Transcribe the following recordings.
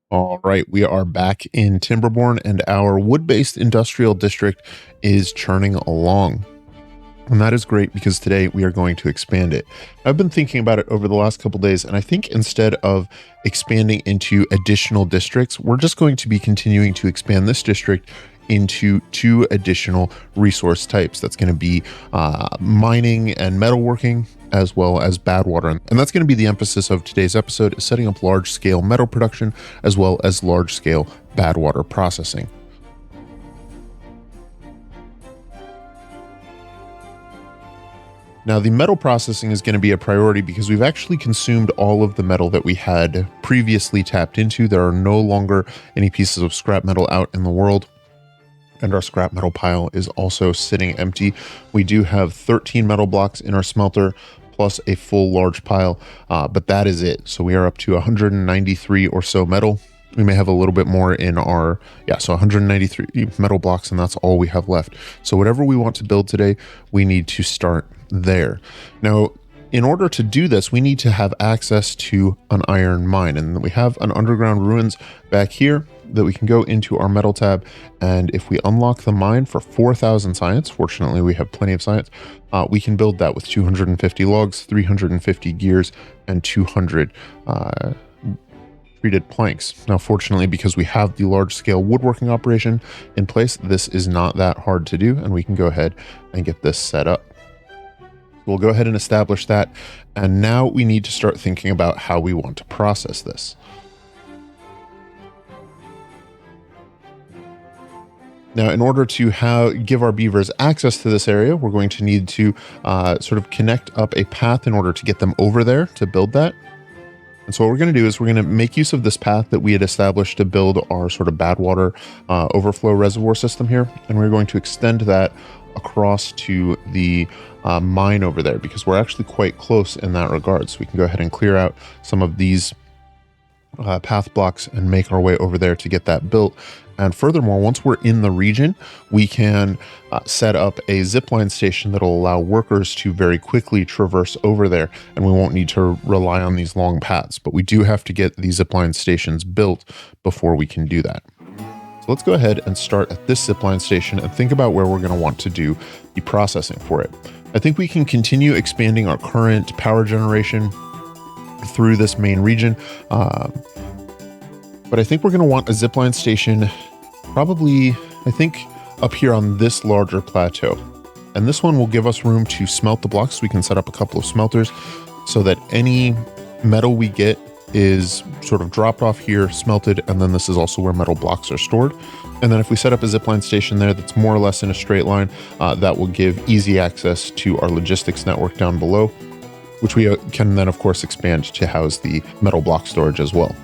All right, we are back in Timberborn, and our wood-based industrial district is churning along. And that is great because today we are going to expand it. I've been thinking about it over the last couple days, and I think instead of expanding into additional districts, we're just going to be continuing to expand this district into two additional resource types. That's going to be mining and metalworking, as well as Badwater. And that's going to be the emphasis of today's episode, is setting up large-scale metal production as well as large-scale Badwater processing. Now, the metal processing is going to be a priority because we've actually consumed all of the metal that we had previously tapped into. There are no longer any pieces of scrap metal out in the world, and our scrap metal pile is also sitting empty. We do have 13 metal blocks in our smelter, plus a full large pile, but that is it. So we are up to 193 or so metal. We may have a little bit more in our, so 193 metal blocks, and that's all we have left. So whatever we want to build today, we need to start there. Now, in order to do this, we need to have access to an iron mine, and we have an underground ruins back here that we can go into our metal tab. And if we unlock the mine for 4,000 science, fortunately we have plenty of science, we can build that with 250 logs, 350 gears, and 200 treated planks. Now, fortunately, because we have the large-scale woodworking operation in place, this is not that hard to do, and we can go ahead and get this set up. We'll go ahead and establish that, and now we need to start thinking about how we want to process this. Now, in order to give our beavers access to this area, we're going to need to sort of connect up a path in order to get them over there to build that. And so what we're going to do is we're going to make use of this path that we had established to build our sort of Badwater overflow reservoir system here, and we're going to extend that across to the mine over there, because we're actually quite close in that regard. So we can go ahead and clear out some of these path blocks and make our way over there to get that built. And furthermore, once we're in the region, we can set up a zipline station that will allow workers to very quickly traverse over there, and we won't need to rely on these long paths. But we do have to get these zipline stations built before we can do that. So let's go ahead and start at this zipline station and think about where we're going to want to do the processing for it. I think we can continue expanding our current power generation through this main region, but I think we're going to want a zipline station probably, I think, up here on this larger plateau. And this one will give us room to smelt the blocks. We can set up a couple of smelters so that any metal we get is sort of dropped off here, smelted, and then this is also where metal blocks are stored. And then if we set up a zipline station there that's more or less in a straight line, that will give easy access to our logistics network down below, which we can then, of course, expand to house the metal block storage as well.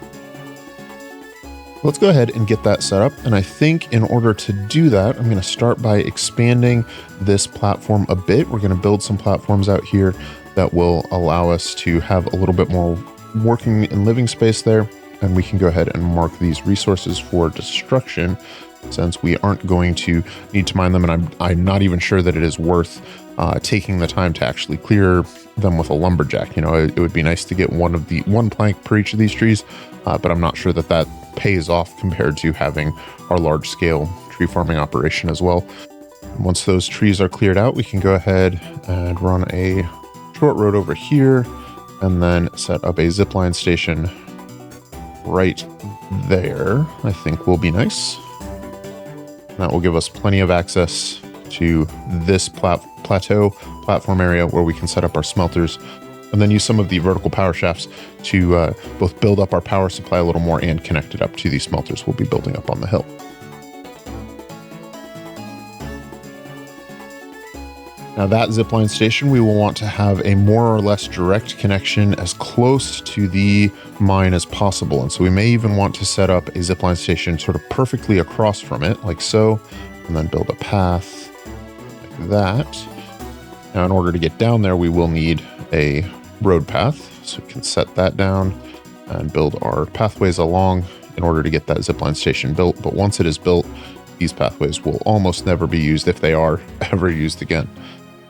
Let's go ahead and get that set up. And I think in order to do that, I'm going to start by expanding this platform a bit. We're going to build some platforms out here that will allow us to have a little bit more working and living space there. And we can go ahead and mark these resources for destruction, since we aren't going to need to mine them. And I'm not even sure that it is worth taking the time to actually clear them with a lumberjack. You know, it would be nice to get one plank per each of these trees, but I'm not sure that that pays off compared to having our large scale tree farming operation as well. Once those trees are cleared out, we can go ahead and run a short road over here and then set up a zipline station right there. I think will be nice. That will give us plenty of access to this platform area where we can set up our smelters, and then use some of the vertical power shafts to both build up our power supply a little more and connect it up to these smelters we'll be building up on the hill. Now, that zipline station, we will want to have a more or less direct connection as close to the mine as possible. And so we may even want to set up a zipline station sort of perfectly across from it, like so, and then build a path like that. Now, in order to get down there, we will need a road path, so we can set that down and build our pathways along in order to get that zipline station built. But once it is built, these pathways will almost never be used, if they are ever used again.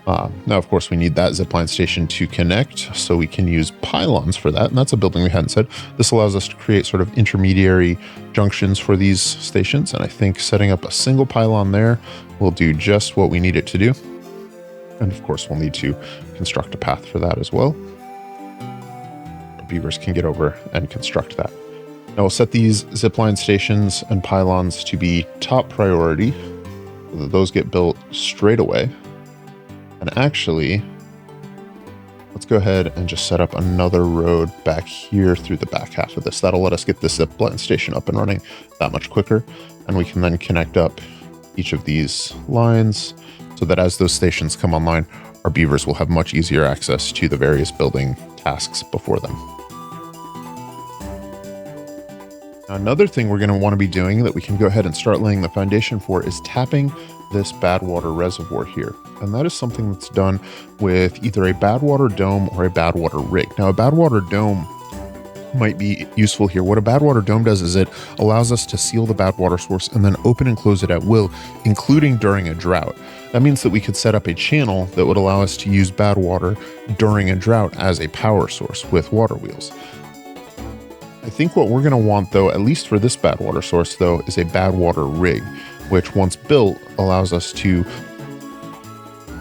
Now, of course, we need that zipline station to connect, so we can use pylons for that. And that's a building we hadn't said. This allows us to create sort of intermediary junctions for these stations. And I think setting up a single pylon there will do just what we need it to do. And of course, we'll need to construct a path for that as well. Our beavers can get over and construct that. Now we'll set these zipline stations and pylons to be top priority, so that those get built straight away. And actually, let's go ahead and just set up another road back here through the back half of this. That'll let us get this zipline station up and running that much quicker. And we can then connect up each of these lines so that as those stations come online, our beavers will have much easier access to the various building tasks before them. Now, another thing we're going to want to be doing that we can go ahead and start laying the foundation for is tapping this Badwater reservoir here. And that is something that's done with either a Badwater dome or a Badwater rig. Now, a Badwater dome might be useful here. What a Badwater dome does is it allows us to seal the Badwater source and then open and close it at will, including during a drought. That means that we could set up a channel that would allow us to use Badwater during a drought as a power source with water wheels. I think what we're going to want, though, at least for this Badwater source, though, is a Badwater rig, which once built allows us to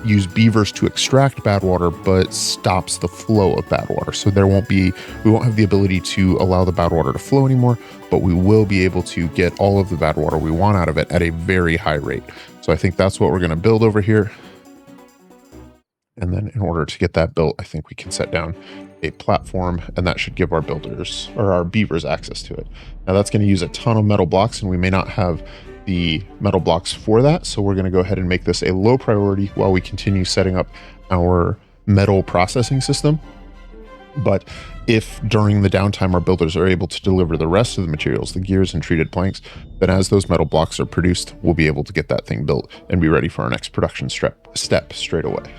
use beavers to extract Badwater, but stops the flow of Badwater. So we won't have the ability to allow the Badwater to flow anymore, but we will be able to get all of the Badwater we want out of it at a very high rate. So I think that's what we're going to build over here. And then in order to get that built, I think we can set down a platform, and that should give our builders or our beavers access to it. Now that's going to use a ton of metal blocks, and we may not have the metal blocks for that. So we're going to go ahead and make this a low priority while we continue setting up our metal processing system. But if during the downtime our builders are able to deliver the rest of the materials, the gears and treated planks, then as those metal blocks are produced, we'll be able to get that thing built and be ready for our next production step straight away.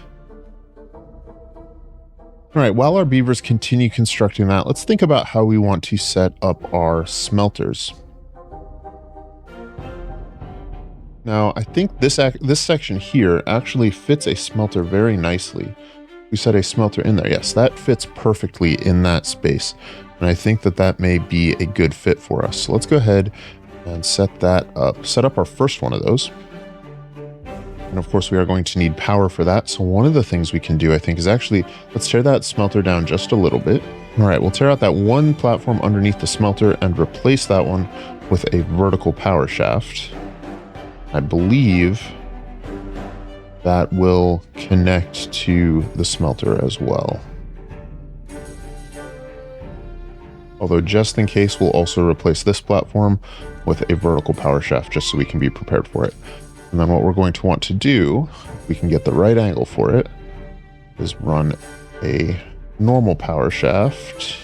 All right, while our beavers continue constructing that, let's think about how we want to set up our smelters. Now, I think this section here actually fits a smelter very nicely. We set a smelter in there. Yes, that fits perfectly in that space. And I think that that may be a good fit for us. So let's go ahead and set that up. Set up our first one of those. And of course, we are going to need power for that. So one of the things we can do, I think, is actually, let's tear that smelter down just a little bit. All right, we'll tear out that one platform underneath the smelter and replace that one with a vertical power shaft. I believe that will connect to the smelter as well. Although just in case, we'll also replace this platform with a vertical power shaft just so we can be prepared for it. And then what we're going to want to do, if we can get the right angle for it, is run a normal power shaft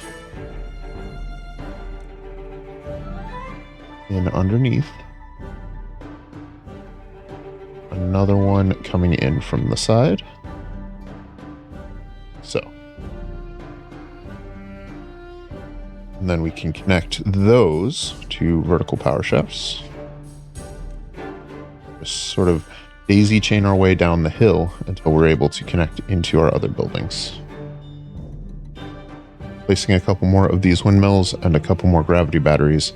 in underneath. Another one coming in from the side. So. And then we can connect those to vertical power shafts. Just sort of daisy chain our way down the hill until we're able to connect into our other buildings. Placing a couple more of these windmills and a couple more gravity batteries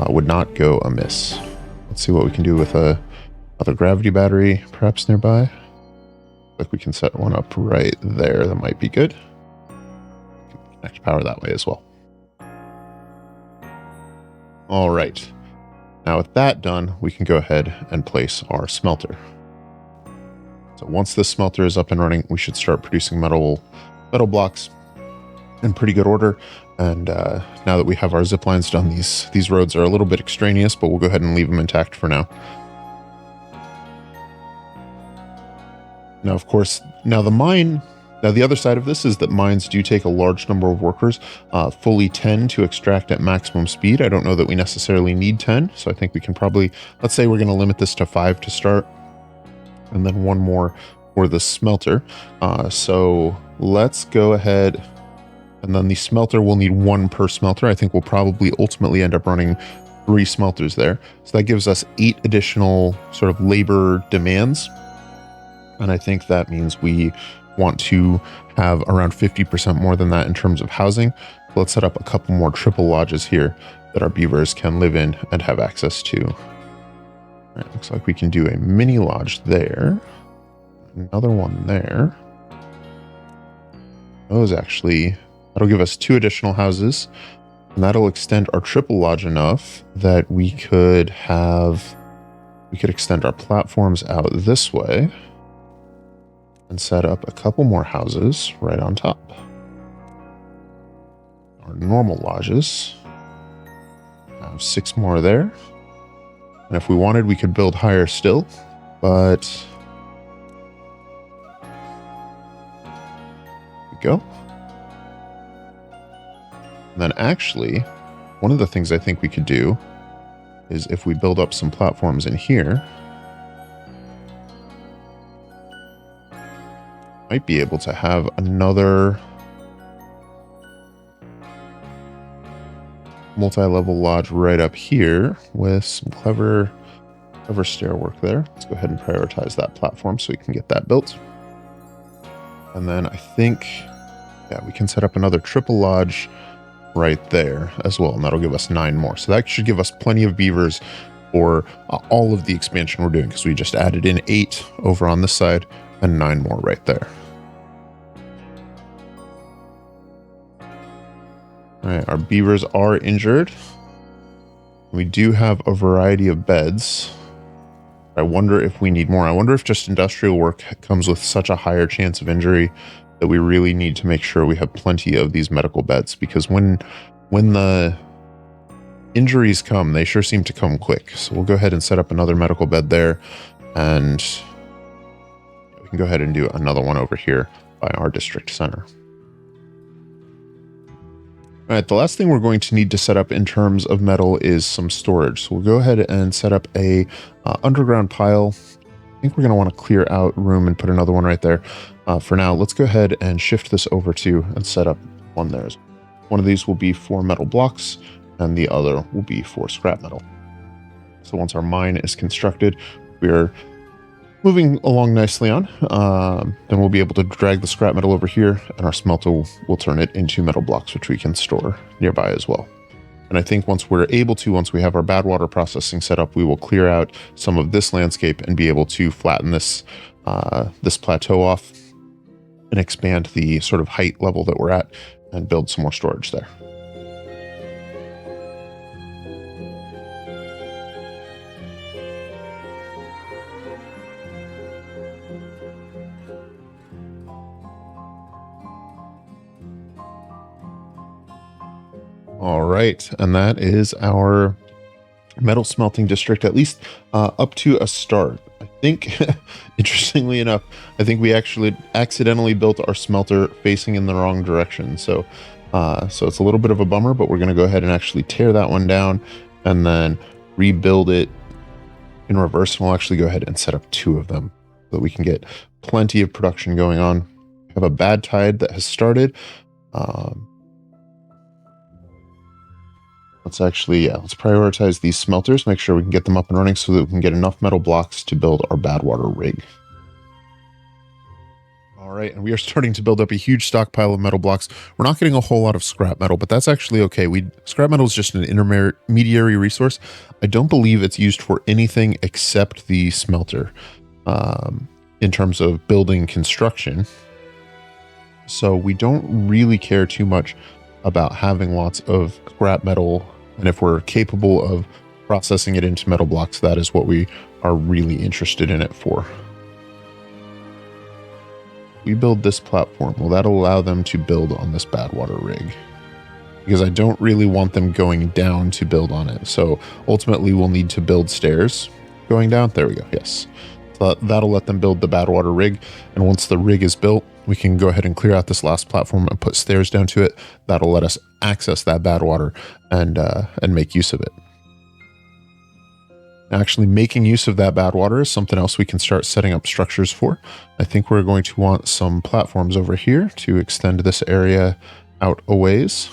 would not go amiss. Let's see what we can do with another gravity battery perhaps nearby. Like we can set one up right there. That might be good. Connect power that way as well. All right. Now with that done, we can go ahead and place our smelter. So once this smelter is up and running, we should start producing metal blocks in pretty good order. And now that we have our zip lines done, these roads are a little bit extraneous, but we'll go ahead and leave them intact for now. Now, of course, the other side of this is that mines do take a large number of workers, fully 10 to extract at maximum speed. I don't know that we necessarily need 10, so I think we can probably, let's say we're going to limit this to 5 to start, and then one more for the smelter. So let's go ahead, and then the smelter will need 1 per smelter. I think we'll probably ultimately end up running 3 smelters there. So that gives us 8 additional sort of labor demands. And I think that means we want to have around 50% more than that in terms of housing. So let's set up a couple more triple lodges here that our beavers can live in and have access to. All right, looks like we can do a mini lodge there. Another one there. That'll give us 2 additional houses. And that'll extend our triple lodge enough that we could extend our platforms out this way and set up a couple more houses right on top. Our normal lodges. Have 6 more there. And if we wanted, we could build higher still, but there we go. And then actually, one of the things I think we could do is if we build up some platforms in here, might be able to have another multi-level lodge right up here with some clever stair work there. Let's go ahead and prioritize that platform so we can get that built. And then I think, yeah, we can set up another triple lodge right there as well, and that'll give us 9 more. So that should give us plenty of beavers for all of the expansion we're doing, because we just added in 8 over on this side and 9 more right there. All right, our beavers are injured. We do have a variety of beds. I wonder if we need more. I wonder if just industrial work comes with such a higher chance of injury that we really need to make sure we have plenty of these medical beds, because when the injuries come, they sure seem to come quick. So we'll go ahead and set up another medical bed there, and we can go ahead and do another one over here by our district center. All right, the last thing we're going to need to set up in terms of metal is some storage. So we'll go ahead and set up a underground pile. I think we're going to want to clear out room and put another one right there. For now, let's go ahead and shift this over to and set up one there. One of these will be for metal blocks, and the other will be for scrap metal. So once our mine is constructed, we're moving along nicely on. Then we'll be able to drag the scrap metal over here, and our smelter will turn it into metal blocks, which we can store nearby as well. And I think once we have our Badwater processing set up, we will clear out some of this landscape and be able to flatten this plateau off and expand the sort of height level that we're at and build some more storage there. All right, and that is our metal smelting district, at least up to a start. I think, interestingly enough, I think we actually accidentally built our smelter facing in the wrong direction. So it's a little bit of a bummer, but we're going to go ahead and actually tear that one down and then rebuild it in reverse. And we'll actually go ahead and set up 2 of them so that we can get plenty of production going on. We have a bad tide that has started. Let's prioritize these smelters, make sure we can get them up and running so that we can get enough metal blocks to build our Badwater rig. All right, and we are starting to build up a huge stockpile of metal blocks. We're not getting a whole lot of scrap metal, but that's actually okay. Scrap metal is just an intermediary resource. I don't believe it's used for anything except the smelter in terms of building construction. So we don't really care too much about having lots of scrap metal, and if we're capable of processing it into metal blocks, that is what we are really interested in it for. We build this platform. Will that allow them to build on this Badwater rig? Because I don't really want them going down to build on it. So ultimately we'll need to build stairs going down. There we go. Yes. So that'll let them build the Badwater rig. And once the rig is built, we can go ahead and clear out this last platform and put stairs down to it. That'll let us access that Badwater and make use of it. Actually, making use of that Badwater is something else we can start setting up structures for. I think we're going to want some platforms over here to extend this area out a ways.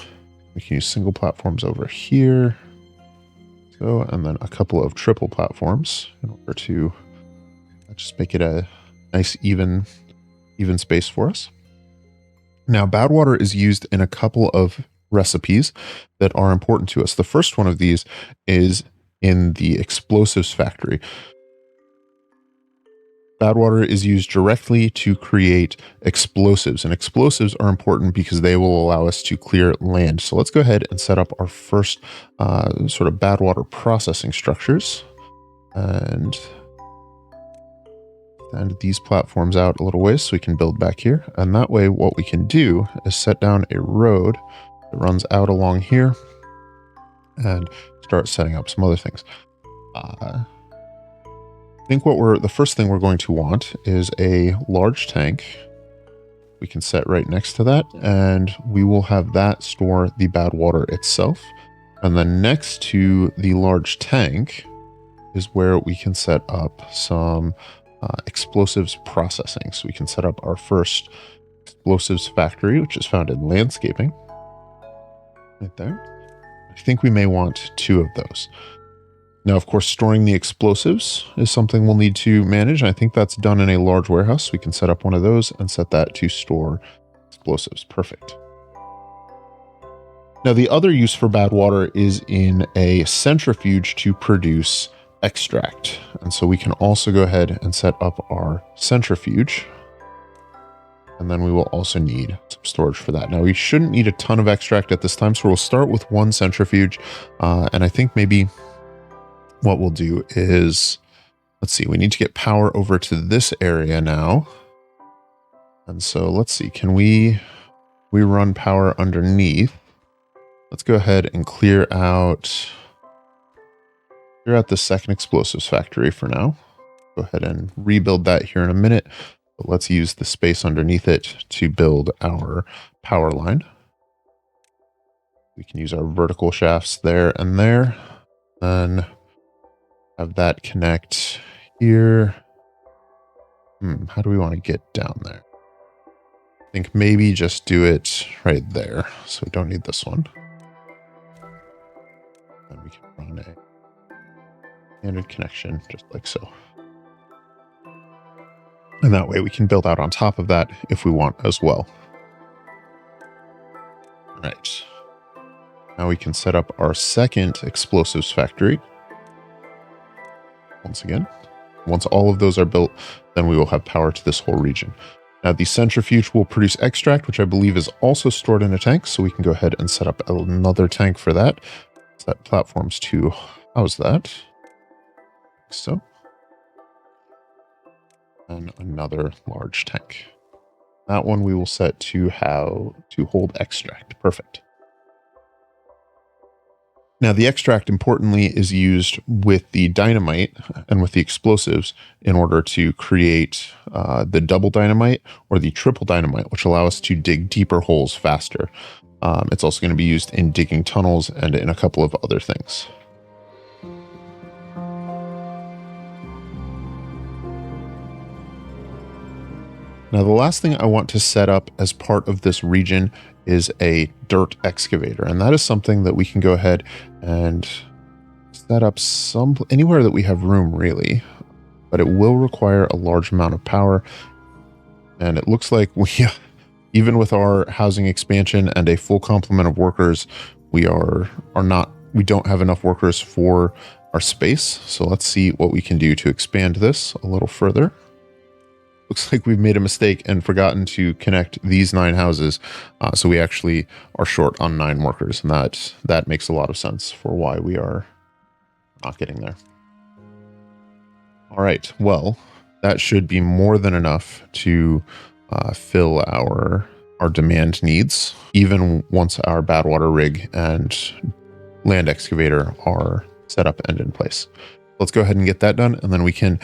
We can use single platforms over here. So, and then a couple of triple platforms in order to just make it a Nice even space for us. Now, Badwater is used in a couple of recipes that are important to us. The first one of these is in the explosives factory. Badwater is used directly to create explosives, and explosives are important because they will allow us to clear land. So let's go ahead and set up our first sort of Badwater processing structures, and these platforms out a little ways so we can build back here. And that way what we can do is set down a road that runs out along here and start setting up some other things. I think the first thing we're going to want is a large tank. We can set right next to that, and we will have that store the Badwater itself. And then next to the large tank is where we can set up some explosives processing. So we can set up our first explosives factory, which is found in landscaping. Right there. I think we may want 2 of those. Now, of course, storing the explosives is something we'll need to manage. I think that's done in a large warehouse. We can set up one of those and set that to store explosives. Perfect. Now, the other use for Badwater is in a centrifuge to produce extract. And so we can also go ahead and set up our centrifuge. And then we will also need some storage for that. Now, we shouldn't need a ton of extract at this time, so we'll start with 1 centrifuge. And I think maybe what we'll do is, let's see, we need to get power over to this area now. And so let's see, can we run power underneath? Let's go ahead and clear out the second explosives factory for now. Go ahead and rebuild that here in a minute. But let's use the space underneath it to build our power line. We can use our vertical shafts there and there. And have that connect here. How do we want to get down there? I think maybe just do it right there. So we don't need this one. And we can run a standard connection just like so. And that way we can build out on top of that if we want as well. All right. Now we can set up our second explosives factory. Once again, once all of those are built, then we will have power to this whole region. Now the centrifuge will produce extract, which I believe is also stored in a tank. So we can go ahead and set up another tank for that. Set platforms to house that. So. And another large tank. That one we will set to hold extract. Perfect. Now the extract, importantly, is used with the dynamite and with the explosives in order to create the double dynamite or the triple dynamite, which allow us to dig deeper holes faster. It's also going to be used in digging tunnels and in a couple of other things. Now, the last thing I want to set up as part of this region is a dirt excavator. And that is something that we can go ahead and set up anywhere that we have room, really. But it will require a large amount of power. And it looks like even with our housing expansion and a full complement of workers, we don't have enough workers for our space. So let's see what we can do to expand this a little further. Looks like we've made a mistake and forgotten to connect these 9 houses. So we actually are short on 9 workers, and that makes a lot of sense for why we are not getting there. All right, well, that should be more than enough to fill our demand needs, even once our Badwater rig and land excavator are set up and in place. Let's go ahead and get that done, and then we can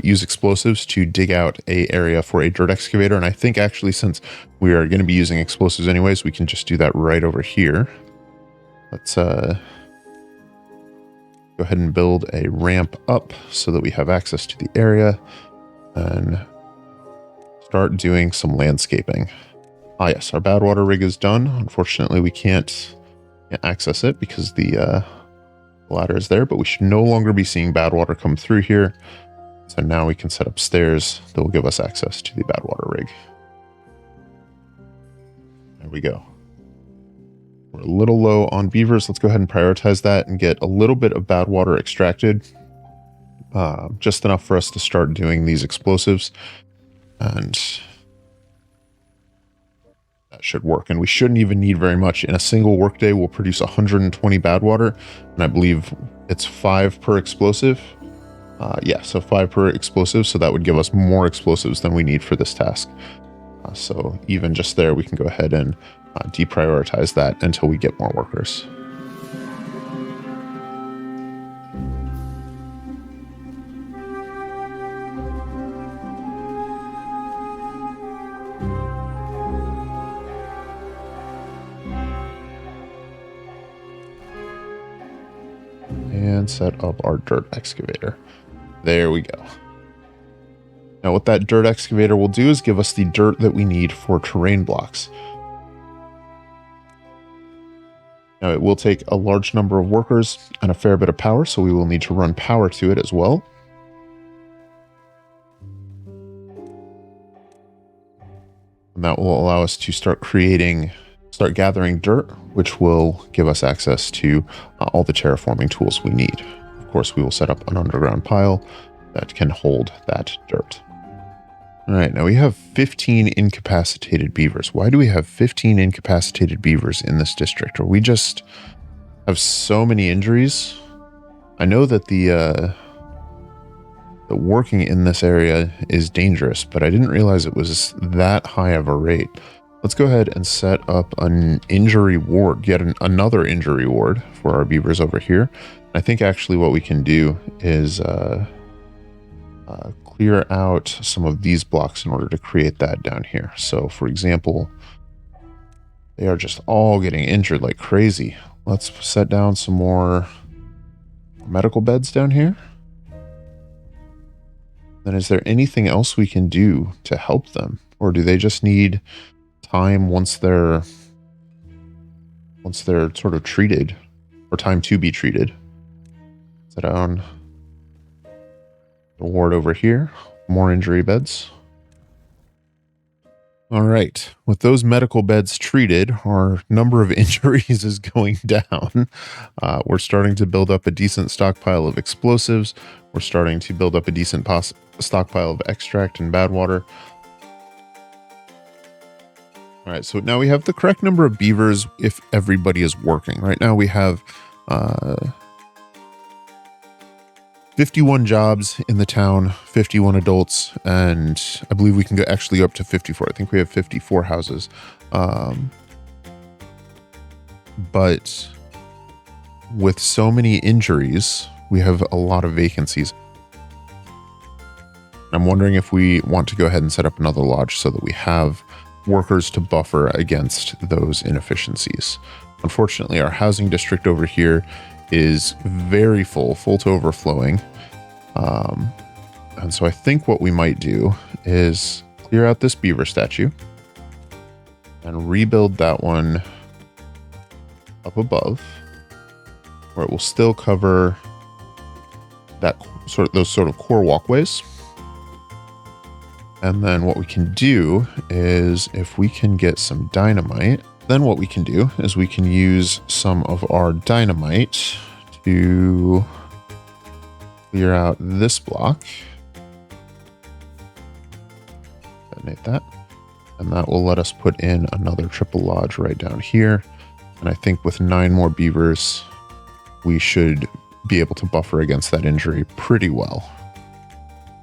use explosives to dig out an area for a dirt excavator. And I think actually, since we are going to be using explosives anyways, we can just do that right over here. Let's go ahead and build a ramp up so that we have access to the area and start doing some landscaping. Ah, yes, our Badwater rig is done. Unfortunately, we can't access it because the ladder is there, but we should no longer be seeing Badwater come through here. So now we can set up stairs that will give us access to the Badwater rig. There we go. We're a little low on beavers. Let's go ahead and prioritize that and get a little bit of Badwater extracted. Just enough for us to start doing these explosives. And that should work. And we shouldn't even need very much. In a single workday, we'll produce 120 Badwater. And I believe it's 5 per explosive. Yeah, so 5 per explosive. So that would give us more explosives than we need for this task. So even just there, we can go ahead and deprioritize that until we get more workers. And set up our dirt excavator. There we go. Now what that dirt excavator will do is give us the dirt that we need for terrain blocks. Now it will take a large number of workers and a fair bit of power, so we will need to run power to it as well. And that will allow us to start gathering dirt, which will give us access to all the terraforming tools we need. Of course, we will set up an underground pile that can hold that dirt. All right, now we have 15 incapacitated beavers. Why do we have 15 incapacitated beavers in this district? Or we just have so many injuries? I know that the working in this area is dangerous, but I didn't realize it was that high of a rate. Let's go ahead and set up an injury ward, yet another injury ward for our beavers over here. I think actually what we can do is clear out some of these blocks in order to create that down here. So for example, they are just all getting injured like crazy. Let's set down some more medical beds down here. Then is there anything else we can do to help them? Or do they just need time once they're sort of treated, or time to be treated? Set down the ward over here, more injury beds. All right, with those medical beds treated, our number of injuries is going down. We're starting to build up a decent stockpile of explosives. We're starting to build up a decent stockpile of extract and Badwater. All right, so now we have the correct number of beavers if everybody is working. Right now we have 51 jobs in the town, 51 adults, and I believe we can actually go up to 54. I think we have 54 houses. But with so many injuries, we have a lot of vacancies. I'm wondering if we want to go ahead and set up another lodge so that we have workers to buffer against those inefficiencies. Unfortunately, our housing district over here is very full to overflowing. And so I think what we might do is clear out this beaver statue and rebuild that one up above, where it will still cover those sort of core walkways. And then what we can do is, if we can get some dynamite, then what we can do is we can use some of our dynamite to clear out this block. Detonate that. And that will let us put in another triple lodge right down here. And I think with 9 more beavers, we should be able to buffer against that injury pretty well.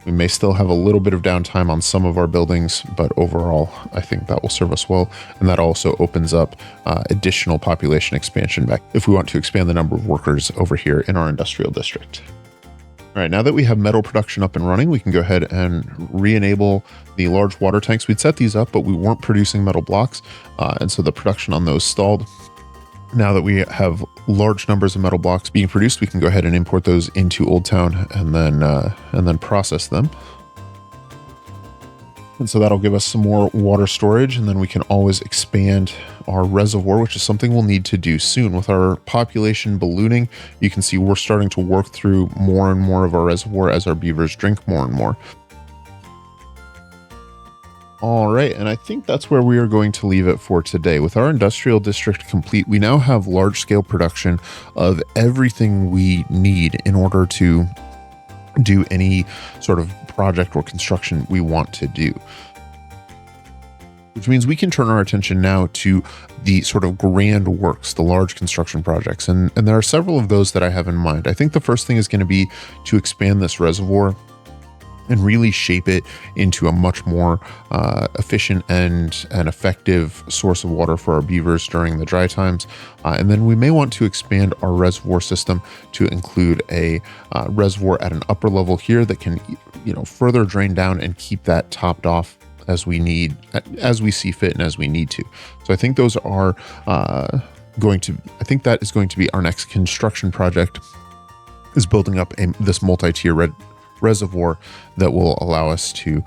We may still have a little bit of downtime on some of our buildings, but overall, I think that will serve us well. And that also opens up additional population expansion back if we want to expand the number of workers over here in our industrial district. All right, now that we have metal production up and running, we can go ahead and re-enable the large water tanks. We'd set these up, but we weren't producing metal blocks, and so the production on those stalled. Now that we have large numbers of metal blocks being produced, we can go ahead and import those into Old Town and then process them. And so that'll give us some more water storage, and then we can always expand our reservoir, which is something we'll need to do soon. With our population ballooning, you can see we're starting to work through more and more of our reservoir as our beavers drink more and more. All right, and I think that's where we are going to leave it for today. With our industrial district complete, we now have large-scale production of everything we need in order to do any sort of project or construction we want to do. Which means we can turn our attention now to the sort of grand works, the large construction projects. And there are several of those that I have in mind. I think the first thing is going to be to expand this reservoir and really shape it into a much more efficient and effective source of water for our beavers during the dry times. And then we may want to expand our reservoir system to include a reservoir at an upper level here that can, further drain down and keep that topped off as we see fit and as we need to. So I think those are that is going to be our next construction project, is building up this multi-tier reservoir that will allow us to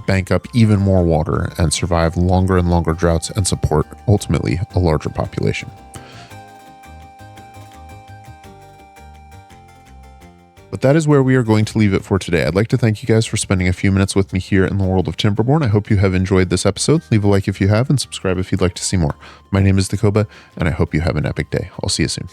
bank up even more water and survive longer and longer droughts and support ultimately a larger population. But that is where we are going to leave it for today. I'd like to thank you guys for spending a few minutes with me here in the world of Timberborn. I hope you have enjoyed this episode. Leave a like if you have, and subscribe if you'd like to see more. My name is Dakoba, and I hope you have an epic day. I'll see you soon.